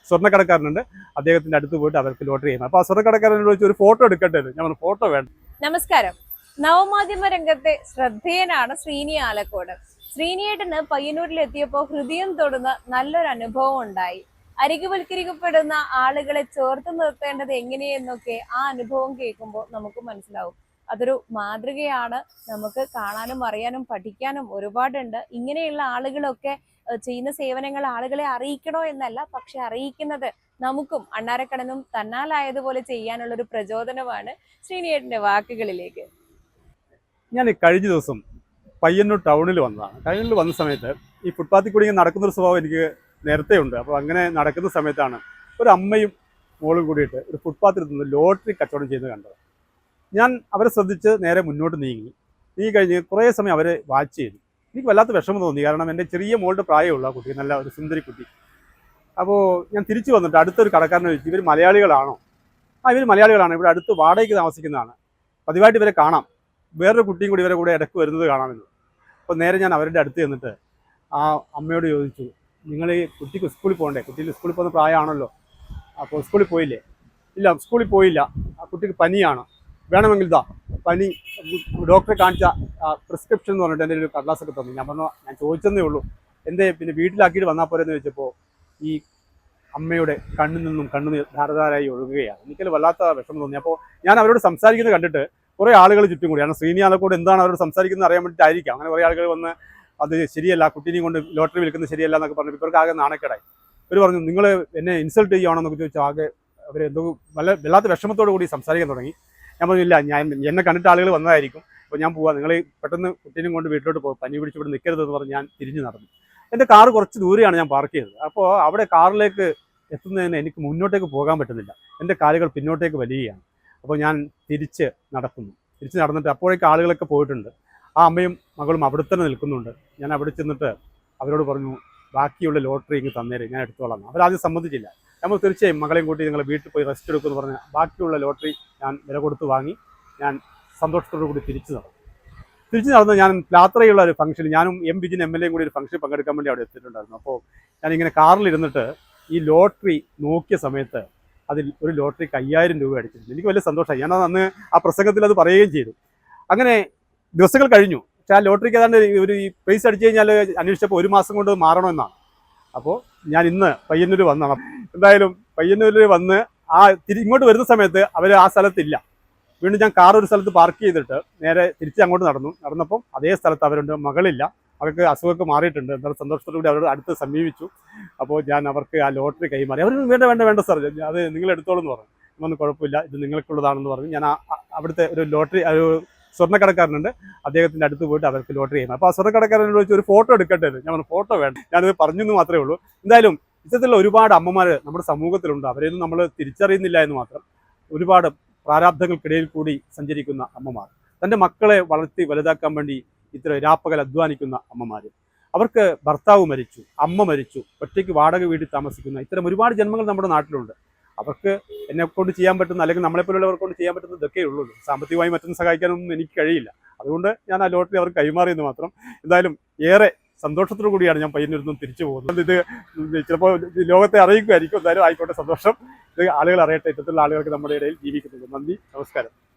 സ്വർണ്ണക്കടക്കാരനുണ്ട്. അദ്ദേഹത്തിന്റെ അടുത്ത് പോയിട്ട് അവർക്ക് ലോട്ടറി ചെയ്യുന്നത്. അപ്പോൾ ആ സ്വർണ്ണക്കടക്കാരനോട് ചോദിച്ചു ഒരു ഫോട്ടോ എടുക്കട്ടെ എന്ന്. ഞാൻ പറഞ്ഞു ഫോട്ടോ വേണ്ട. നമസ്കാരം. നവമാധ്യമ രംഗത്തെ ശ്രദ്ധേയനാണ് ശ്രീനി ആലക്കോട്. ശ്രീനിയേട്ടന് പയ്യന്നൂരിലെത്തിയപ്പോൾ ഹൃദയം തൊടുന്ന നല്ലൊരു അനുഭവം ഉണ്ടായി. അരികുവൽക്കരിക്കപ്പെടുന്ന ആളുകളെ ചേർത്ത് നിർത്തേണ്ടത് എങ്ങനെയെന്നൊക്കെ ആ അനുഭവം കേൾക്കുമ്പോൾ നമുക്ക് മനസ്സിലാവും. അതൊരു മാതൃകയാണ്. നമുക്ക് കാണാനും അറിയാനും പഠിക്കാനും ഒരുപാടുണ്ട്. ഇങ്ങനെയുള്ള ആളുകളൊക്കെ ചെയ്യുന്ന സേവനങ്ങൾ ആളുകളെ അറിയിക്കണോ എന്നല്ല, പക്ഷെ അറിയിക്കുന്നത് നമുക്കും അണ്ണാരക്കണ്ണനും തന്നാലായതുപോലെ ചെയ്യാനുള്ള ഒരു പ്രചോദനമാണ്. ശ്രീനിയേട്ടന്റെ വാക്കുകളിലേക്ക്. ഞാൻ കഴിഞ്ഞ ദിവസം പയ്യന്നൂർ ടൗണിൽ വന്നതാണ്. ടൗണിൽ വന്ന സമയത്ത് ഈ ഫുട്പാത്തിൽ കൂടി നടക്കുന്നൊരു സ്വഭാവം എനിക്ക് നേരത്തെ ഉണ്ട്. അപ്പോൾ അങ്ങനെ നടക്കുന്ന സമയത്താണ് ഒരു അമ്മയും മോളും കൂടിയിട്ട് ഒരു ഫുട്പാത്തിൽ നിന്ന് ലോട്ടറി കച്ചവടം ചെയ്യുന്നത് കണ്ടത്. ഞാൻ അവരെ ശ്രദ്ധിച്ച് നേരെ മുന്നോട്ട് നീങ്ങി കഴിഞ്ഞ് കുറേ സമയം അവരെ വാച്ച് ചെയ്തു. എനിക്ക് വല്ലാത്ത വിഷമം തോന്നി. കാരണം എൻ്റെ ചെറിയ മോളുടെ പ്രായമുള്ള ആ കുട്ടി, നല്ല ഒരു സുന്ദരി കുട്ടി. അപ്പോൾ ഞാൻ തിരിച്ചു വന്നിട്ട് അടുത്തൊരു കടക്കാരനെ ചോദിച്ചു, ഇവർ മലയാളികളാണോ? ഇവർ മലയാളികളാണ്, ഇവിടെ അടുത്ത് വാടകയ്ക്ക് താമസിക്കുന്നതാണ്, പതിവായിട്ട് ഇവരെ കാണാം, വേറൊരു കുട്ടിയും കൂടി ഇവരെ കൂടെ ഇടയ്ക്ക് വരുന്നത് കാണാമെന്ന്. അപ്പോൾ നേരെ ഞാൻ അവരുടെ അടുത്ത് ചെന്നിട്ട് ആ അമ്മയോട് ചോദിച്ചു, നിങ്ങൾ ഈ കുട്ടിക്ക് സ്കൂളിൽ പോകണ്ടേ? കുട്ടിക്ക് സ്കൂളിൽ പോകുന്ന പ്രായമാണല്ലോ, അപ്പോൾ സ്കൂളിൽ പോയില്ലേ? ഇല്ല, സ്കൂളിൽ പോയില്ല, ആ കുട്ടിക്ക് പനിയാണ്, വേണമെങ്കിൽ ഇതാ പനി ഡോക്ടറെ കാണിച്ച പ്രിസ്ക്രിപ്ഷൻ എന്ന് പറഞ്ഞിട്ട് എൻ്റെ ഒരു കടലാസൊക്കെ തന്നു. ഞാൻ പറഞ്ഞു, ഞാൻ ചോദിച്ചതേ ഉള്ളൂ, എൻ്റെ പിന്നെ വീട്ടിലാക്കിയിട്ട് വന്നാൽ പോരെ എന്ന് ചോദിച്ചപ്പോൾ ഈ അമ്മയുടെ കണ്ണിൽ നിന്നും കണ്ണുനീർ ധാരധാരായി ഒഴുകുകയാണ്. എനിക്കത് വല്ലാത്ത വിഷമം തോന്നി. അപ്പോൾ ഞാൻ അവരോട് സംസാരിക്കുന്നത് കണ്ടിട്ട് കുറേ ആളുകൾ ചുറ്റും കൂടി, കാരണം ശ്രീനി ആലക്കോട് എന്താണ് അവരോട് സംസാരിക്കുന്നത് അറിയാൻ വേണ്ടിയിട്ടായിരിക്കാം. അങ്ങനെ കുറേ ആളുകൾ വന്ന് അത് ശരിയല്ല, കുട്ടീനെയും കൊണ്ട് ലോട്ടറി വിൽക്കുന്നത് ശരിയല്ല എന്നൊക്കെ പറഞ്ഞു. ഇവർക്ക് ആകെ നാണക്കേടായി. ഇവർ പറഞ്ഞു, നിങ്ങൾ എന്നെ ഇൻസൾട്ട് ചെയ്യുകയാണെന്നൊക്കെ ചോദിച്ചാൽ ആകെ അവരെന്തോ വല്ലാത്ത വിഷമത്തോടു കൂടി സംസാരിക്കാൻ തുടങ്ങി. ഞാൻ പറഞ്ഞില്ല, എന്നെ കണ്ടിട്ട് ആളുകൾ വന്നതായിരിക്കും, അപ്പോൾ ഞാൻ പോവാം, നിങ്ങൾ പെട്ടെന്ന് കുട്ടീനെയും കൊണ്ട് വീട്ടിലോട്ട് പോകും, പനി പിടിച്ച് ഇവിടെ നിൽക്കരുതെന്ന് പറഞ്ഞ് ഞാൻ തിരിഞ്ഞു നടന്നു. എൻ്റെ കാറ് കുറച്ച് ദൂരെയാണ് ഞാൻ പാർക്ക് ചെയ്തത്. അപ്പോൾ അവിടെ കാറിലേക്ക് എത്തുന്നതിന് എനിക്ക് മുന്നോട്ടേക്ക് പോകാൻ പറ്റുന്നില്ല, എൻ്റെ കാലുകൾ പിന്നോട്ടേക്ക് വലിയുകയാണ്. അപ്പോൾ ഞാൻ തിരിച്ച് നടന്നിട്ട് അപ്പോഴേക്ക് ആളുകളൊക്കെ പോയിട്ടുണ്ട്. ആ അമ്മയും മകളും അവിടെ തന്നെ നിൽക്കുന്നുണ്ട്. ഞാൻ അവിടെ ചെന്നിട്ട് അവരോട് പറഞ്ഞു, ബാക്കിയുള്ള ലോട്ടറി ഇങ്ങ് തന്നേരെ, ഞാൻ എടുത്തോളാം. അവരാദ്യം സമ്മതിച്ചില്ല. നമ്മൾ തീർച്ചയായും മകളെയും കൂട്ടി നിങ്ങൾ വീട്ടിൽ പോയി റെസ്റ്റ് എടുക്കുമെന്ന് പറഞ്ഞ് ബാക്കിയുള്ള ലോട്ടറി ഞാൻ വില കൊടുത്ത് വാങ്ങി. ഞാൻ സന്തോഷത്തോടു കൂടി തിരിച്ചു നടന്ന് ഞാൻ യാത്രയുള്ള ഒരു ഫംഗ്ഷൻ, ഞാനും എം വിജിൻ MLA കൂടി ഒരു ഫംഗ്ഷൻ പങ്കെടുക്കാൻ വേണ്ടി അവിടെ എത്തിയിട്ടുണ്ടായിരുന്നു. അപ്പോൾ ഞാനിങ്ങനെ കാറിലിരുന്നിട്ട് ഈ ലോട്ടറി നോക്കിയ സമയത്ത് അതിൽ ഒരു ലോട്ടറിക്ക് 5000 രൂപ അടിച്ചിട്ടുണ്ട്. എനിക്ക് വലിയ സന്തോഷമായി. ഞാൻ അന്ന് ആ പ്രസംഗത്തിൽ അത് പറയുകയും ചെയ്തു. അങ്ങനെ ദിവസങ്ങൾ കഴിഞ്ഞു. പക്ഷേ ആ ലോട്ടറിക്ക് ഏതാണ്ട് ഈ പ്രൈസ് അടിച്ചു കഴിഞ്ഞാൽ അന്വേഷിച്ചപ്പോൾ 1 മാസം കൊണ്ട് മാറണമെന്നാണ്. അപ്പോൾ ഞാൻ ഇന്ന് പയ്യന്നൂർ വന്നതാണ്. എന്തായാലും പയ്യന്നൂരിൽ വന്ന് ഇങ്ങോട്ട് വരുന്ന സമയത്ത് അവർ ആ സ്ഥലത്തില്ല. വീണ്ടും ഞാൻ കാർ ഒരു സ്ഥലത്ത് പാർക്ക് ചെയ്തിട്ട് നേരെ തിരിച്ച് അങ്ങോട്ട് നടന്നപ്പം അതേ സ്ഥലത്ത് അവരുണ്ട്. മകളില്ല, അവർക്ക് അസുഖമൊക്കെ മാറിയിട്ടുണ്ട്. എന്നാൽ സന്തോഷത്തോടു കൂടി അവരുടെ അടുത്ത് സമീപിച്ചു. അപ്പോൾ ഞാൻ അവർക്ക് ആ ലോട്ടറി കൈമാറി. അവർ വേണ്ട സാർ, അത് നിങ്ങൾ എടുത്തോളൂ എന്ന് പറഞ്ഞു. ഒന്നും കുഴപ്പമില്ല, ഇത് നിങ്ങൾക്കുള്ളതാണെന്ന് പറഞ്ഞു. ഞാൻ അവിടുത്തെ ഒരു ലോട്ടറി സ്വർണ്ണക്കടക്കാരനുണ്ട്, അദ്ദേഹത്തിന്റെ അടുത്ത് പോയിട്ട് അവർക്ക് ലോട്ടറി ചെയ്യുന്നത്. അപ്പോൾ ആ സ്വർണ്ണക്കടക്കാരനോട് ചോദിച്ചു ഒരു ഫോട്ടോ എടുക്കട്ടെ എന്ന്. ഞാൻ പറഞ്ഞു ഫോട്ടോ വേണ്ട, ഞാനത് പറഞ്ഞു എന്ന് മാത്രമേ ഉള്ളൂ. എന്തായാലും ഇത്തരത്തിലുള്ള ഒരുപാട് അമ്മമാർ നമ്മുടെ സമൂഹത്തിലുണ്ട്. അവരെയൊന്നും നമ്മൾ തിരിച്ചറിയുന്നില്ല എന്ന് മാത്രം. ഒരുപാട് പ്രാരാബ്ധങ്ങൾക്കിടയിൽ കൂടി സഞ്ചരിക്കുന്ന അമ്മമാർ, തൻ്റെ മക്കളെ വളർത്തി വലുതാക്കാൻ വേണ്ടി ഇത്ര രാപ്പകൽ അധ്വാനിക്കുന്ന അമ്മമാർ, അവർക്ക് ഭർത്താവ് മരിച്ചു, അമ്മ മരിച്ചു, ഒറ്റയ്ക്ക് വാടക വീട്ടിൽ താമസിക്കുന്ന ഇത്തരം ഒരുപാട് ജന്മങ്ങൾ നമ്മുടെ നാട്ടിലുണ്ട്. അവർക്ക് എന്നെ കൊണ്ട് ചെയ്യാൻ പറ്റുന്ന, അല്ലെങ്കിൽ നമ്മളെപ്പോലുള്ളവർ കൊണ്ട് ചെയ്യാൻ പറ്റുന്ന ഇതൊക്കെ ഉള്ളൂ. സാമ്പത്തികമായി മറ്റൊന്നും സഹായിക്കാനൊന്നും എനിക്ക് കഴിയില്ല. അതുകൊണ്ട് ഞാൻ ആ ലോട്ടറി അവർക്ക് കൈമാറിയെന്ന് മാത്രം. എന്തായാലും ഏറെ സന്തോഷത്തോടു കൂടിയാണ് ഞാൻ പയ്യന്നൂരിൽ നിന്നും തിരിച്ചു പോകുന്നത്. ഇത് ചിലപ്പോൾ ലോകത്തെ അറിയിക്കുമായിരിക്കും. എന്തായാലും ആയിക്കോട്ടെ, സന്തോഷം. ഇത് ആളുകൾ അറിയട്ടെ, ഇത്തരത്തിലുള്ള ആളുകൾക്ക് നമ്മുടെ ഇടയിൽ ജീവിക്കുന്നുണ്ട്. നന്ദി, നമസ്കാരം.